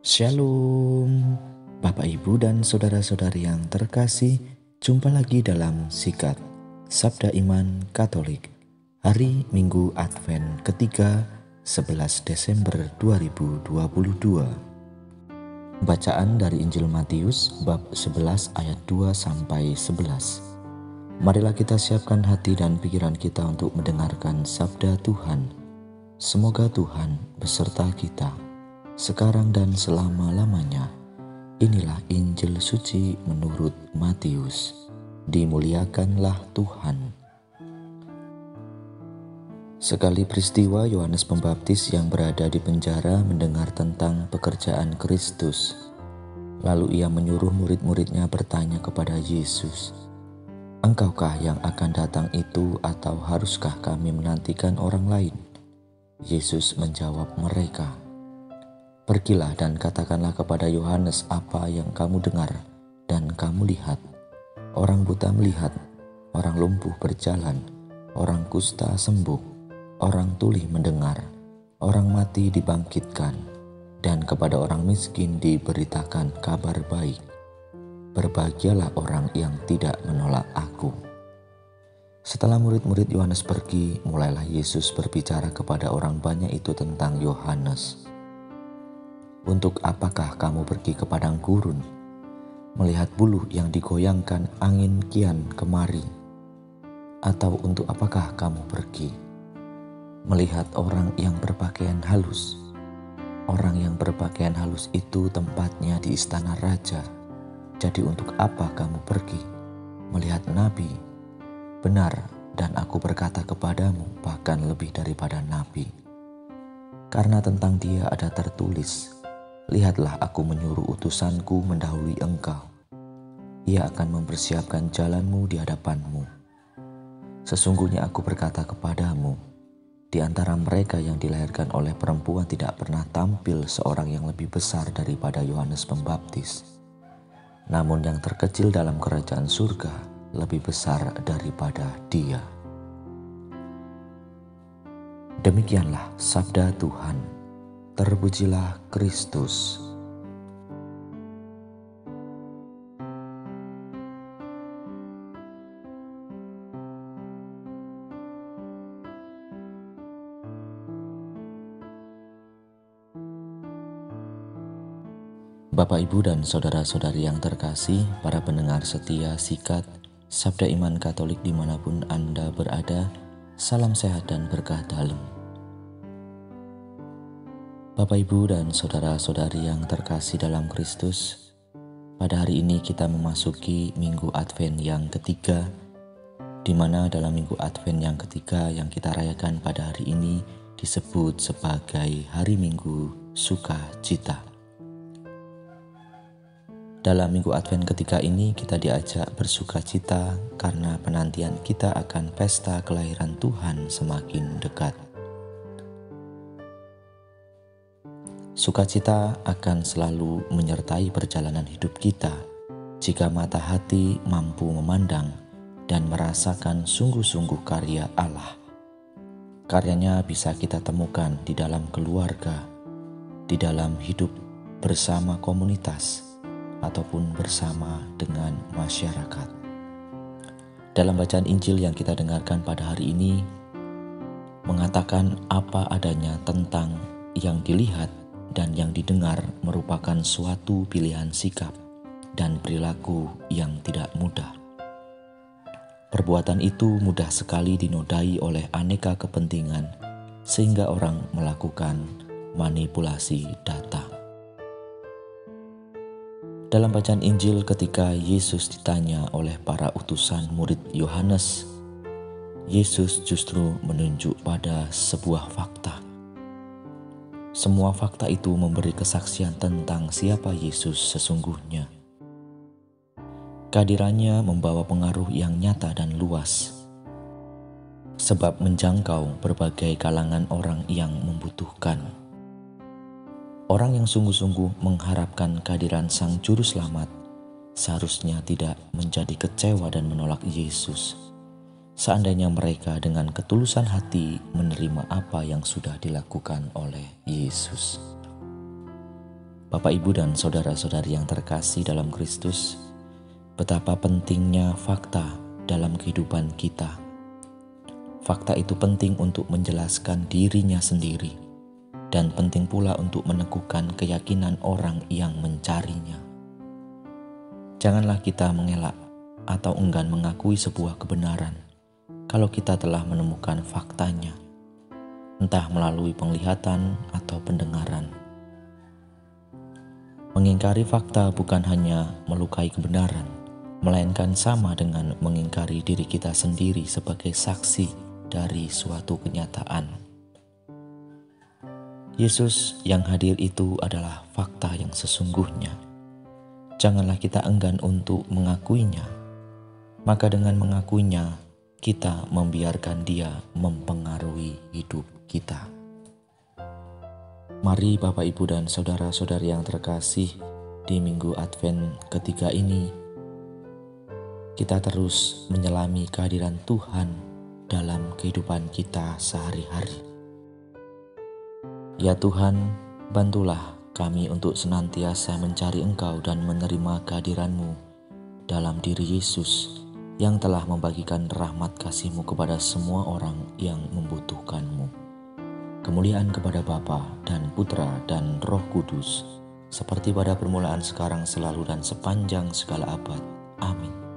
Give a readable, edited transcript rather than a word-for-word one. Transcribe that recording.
Shalom, Bapak Ibu dan saudara-saudari yang terkasih, jumpa lagi dalam Sikat Sabda Iman Katolik, hari Minggu Advent ketiga 11 Desember 2022. Bacaan dari Injil Matius bab 11 ayat 2-11. Marilah kita siapkan hati dan pikiran kita untuk mendengarkan sabda Tuhan. Semoga Tuhan beserta kita sekarang dan selama-lamanya. Inilah Injil suci menurut Matius. Dimuliakanlah Tuhan. Sekali peristiwa Yohanes Pembaptis yang berada di penjara mendengar tentang pekerjaan Kristus. Lalu ia menyuruh murid-muridnya bertanya kepada Yesus, "Engkaukah yang akan datang itu, atau haruskah kami menantikan orang lain?" Yesus menjawab mereka, "Pergilah dan katakanlah kepada Yohanes apa yang kamu dengar dan kamu lihat. Orang buta melihat, orang lumpuh berjalan, orang kusta sembuh, orang tuli mendengar, orang mati dibangkitkan, dan kepada orang miskin diberitakan kabar baik. Berbahagialah orang yang tidak menolak Aku." Setelah murid-murid Yohanes pergi, mulailah Yesus berbicara kepada orang banyak itu tentang Yohanes. "Untuk apakah kamu pergi ke padang gurun, melihat buluh yang digoyangkan angin kian kemari? Atau untuk apakah kamu pergi, melihat orang yang berpakaian halus? Orang yang berpakaian halus itu tempatnya di istana raja. Jadi untuk apa kamu pergi, melihat nabi? Benar, dan Aku berkata kepadamu, bahkan lebih daripada nabi. Karena tentang dia ada tertulis, 'Lihatlah, Aku menyuruh utusanku mendahului engkau. Ia akan mempersiapkan jalanmu di hadapanmu.' Sesungguhnya Aku berkata kepadamu, di antara mereka yang dilahirkan oleh perempuan tidak pernah tampil seorang yang lebih besar daripada Yohanes Pembaptis. Namun yang terkecil dalam kerajaan surga lebih besar daripada dia." Demikianlah sabda Tuhan. Terpujilah Kristus. Bapak, Ibu, dan saudara-saudari yang terkasih, para pendengar setia Sikat Sabda Iman Katolik dimanapun Anda berada, salam sehat dan berkah dalam. Bapak, Ibu, dan saudara-saudari yang terkasih dalam Kristus, pada hari ini kita memasuki Minggu Advent yang ketiga, di mana dalam Minggu Advent yang ketiga yang kita rayakan pada hari ini disebut sebagai Hari Minggu Sukacita. Dalam Minggu Advent ketiga ini kita diajak bersukacita karena penantian kita akan pesta kelahiran Tuhan semakin dekat. Sukacita akan selalu menyertai perjalanan hidup kita jika mata hati mampu memandang dan merasakan sungguh-sungguh karya Allah. Karyanya bisa kita temukan di dalam keluarga, di dalam hidup bersama komunitas, ataupun bersama dengan masyarakat. Dalam bacaan Injil yang kita dengarkan pada hari ini, mengatakan apa adanya tentang yang dilihat dan yang didengar merupakan suatu pilihan sikap dan perilaku yang tidak mudah. Perbuatan itu mudah sekali dinodai oleh aneka kepentingan, sehingga orang melakukan manipulasi data. Dalam bacaan Injil ketika Yesus ditanya oleh para utusan murid Yohanes, Yesus justru menunjuk pada sebuah fakta. Semua fakta itu memberi kesaksian tentang siapa Yesus sesungguhnya. Kehadirannya membawa pengaruh yang nyata dan luas, sebab menjangkau berbagai kalangan orang yang membutuhkan. Orang yang sungguh-sungguh mengharapkan kehadiran Sang Juru Selamat seharusnya tidak menjadi kecewa dan menolak Yesus, seandainya mereka dengan ketulusan hati menerima apa yang sudah dilakukan oleh Yesus. Bapak, Ibu, dan saudara-saudari yang terkasih dalam Kristus, betapa pentingnya fakta dalam kehidupan kita. Fakta itu penting untuk menjelaskan dirinya sendiri dan penting pula untuk meneguhkan keyakinan orang yang mencarinya. Janganlah kita mengelak atau enggan mengakui sebuah kebenaran kalau kita telah menemukan faktanya, entah melalui penglihatan atau pendengaran. Mengingkari fakta bukan hanya melukai kebenaran, melainkan sama dengan mengingkari diri kita sendiri sebagai saksi dari suatu kenyataan. Yesus yang hadir itu adalah fakta yang sesungguhnya. Janganlah kita enggan untuk mengakuinya, maka dengan mengakuinya, kita membiarkan Dia mempengaruhi hidup kita. Mari Bapak, Ibu, dan saudara-saudari yang terkasih, di Minggu Advent ketiga ini, kita terus menyelami kehadiran Tuhan dalam kehidupan kita sehari-hari. Ya Tuhan, bantulah kami untuk senantiasa mencari Engkau dan menerima kehadiran-Mu dalam diri Yesus yang telah membagikan rahmat kasih-Mu kepada semua orang yang membutuhkan-Mu. Kemuliaan kepada Bapa dan Putra dan Roh Kudus, seperti pada permulaan, sekarang, selalu, dan sepanjang segala abad. Amin.